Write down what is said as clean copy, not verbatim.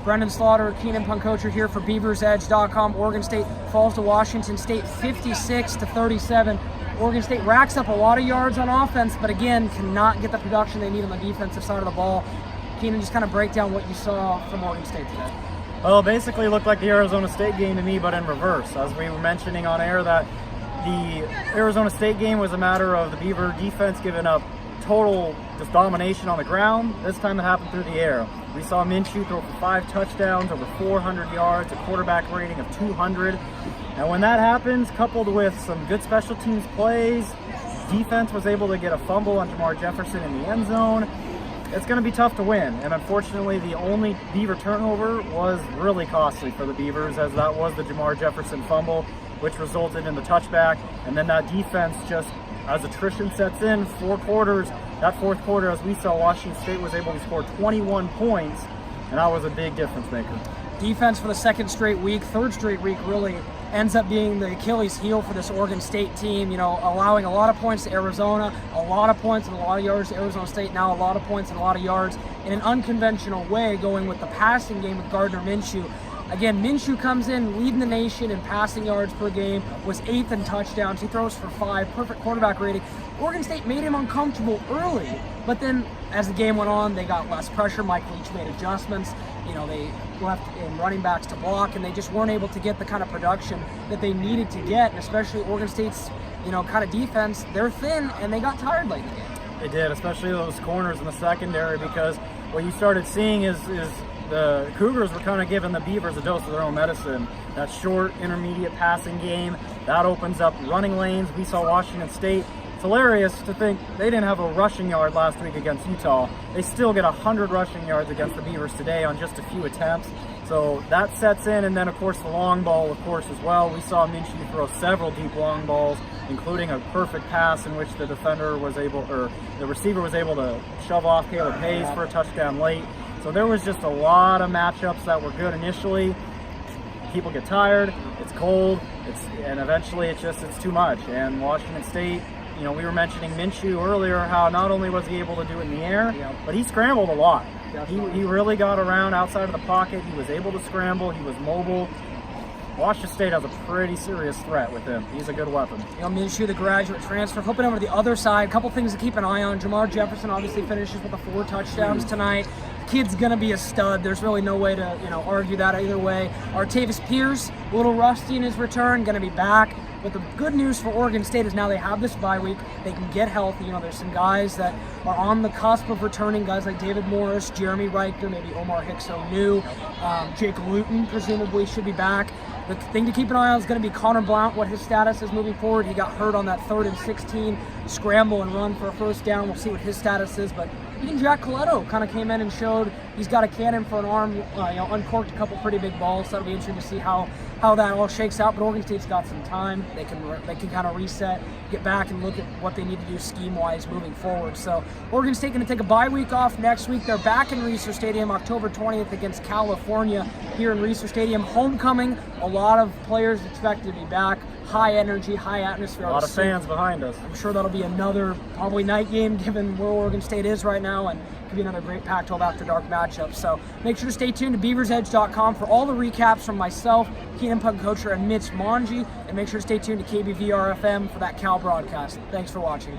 Brenden Slaughter, Keenan, Puncocher here for BeaversEdge.com. Oregon State falls to Washington State 56-37. Oregon State racks up a lot of yards on offense, but again, cannot get the production they need on the defensive side of the ball. Keenan, just kind of break down what you saw from Oregon State today. Well, it basically looked like the Arizona State game to me, but in reverse. As we were mentioning on air, that the Arizona State game was a matter of the Beaver defense giving up total just domination on the ground. This time it happened through the air. We saw Minshew throw for 5 touchdowns, over 400 yards, a quarterback rating of 200. And when that happens, coupled with some good special teams plays, defense was able to get a fumble on Jamar Jefferson in the end zone. It's going to be tough to win, and unfortunately the only Beaver turnover was really costly for the Beavers, as that was the Jamar Jefferson fumble, which resulted in the touchback. And then that defense, just as attrition sets in, 4 quarters, that fourth quarter, as we saw, Washington State was able to score 21 points, and that was a big difference maker. Defense for the third straight week really ends up being the Achilles heel for this Oregon State team, allowing a lot of points to Arizona, a lot of points and a lot of yards to Arizona State, now a lot of points and a lot of yards in an unconventional way, going with the passing game with Gardner Minshew. Again, Minshew comes in leading the nation in passing yards per game, was 8th in touchdowns. He throws for 5, perfect quarterback rating. Oregon State made him uncomfortable early, but then as the game went on, they got less pressure. Mike Leach made adjustments. They left in running backs to block, and they just weren't able to get the kind of production that they needed to get, and especially Oregon State's, kind of defense, they're thin, and they got tired late in the game. They did, especially those corners in the secondary, because what you started seeing is the Cougars were kind of giving the Beavers a dose of their own medicine. That short, intermediate passing game, that opens up running lanes. We saw Washington State. It's hilarious to think they didn't have a rushing yard last week against Utah. They still get 100 rushing yards against the Beavers today on just a few attempts. So that sets in, and then of course the long ball, of course, as well. We saw Minshew throw several deep long balls, including a perfect pass in which the receiver was able to shove off Caleb Hayes for a touchdown late. So there was just a lot of matchups that were good initially. People get tired, it's cold, and eventually it's too much. And Washington State, we were mentioning Minshew earlier, how not only was he able to do it in the air, but he scrambled a lot. He really got around outside of the pocket. He was able to scramble. He was mobile. Washington State has a pretty serious threat with him. He's a good weapon. Minshew, the graduate transfer. Flipping over to the other side, a couple things to keep an eye on. Jamar Jefferson obviously finishes with the 4 touchdowns tonight. Kid's going to be a stud. There's really no way to argue that either way. Artavis Pierce, a little rusty in his return, going to be back. But the good news for Oregon State is now they have this bye week. They can get healthy. There's some guys that are on the cusp of returning, guys like David Morris, Jeremy Reichter, maybe Omar Hicks-O'New, Jake Luton presumably should be back. The thing to keep an eye on is going to be Connor Blount, what his status is moving forward. He got hurt on that 3rd and 16 scramble and run for a first down. We'll see what his status is. But even Jack Coletto kind of came in and showed he's got a cannon for an arm, uncorked a couple pretty big balls. So that'll be interesting to see how that all shakes out. But Oregon State's got some time. They can kind of reset, get back and look at what they need to do scheme-wise moving forward. So Oregon State going to take a bye week off next week. They're back in Reser Stadium October 20th against California here in Reser Stadium. Homecoming, a lot of players expected to be back. High energy, high atmosphere. A lot of fans behind us. I'm sure that'll be another probably night game given where Oregon State is right now, and could be another great Pac-12 After Dark matchup. So make sure to stay tuned to BeaversEdge.com for all the recaps from myself, Keenan, Puncocher, and Mitch Mongi, and make sure to stay tuned to KBVR FM for that Cal broadcast. Thanks for watching.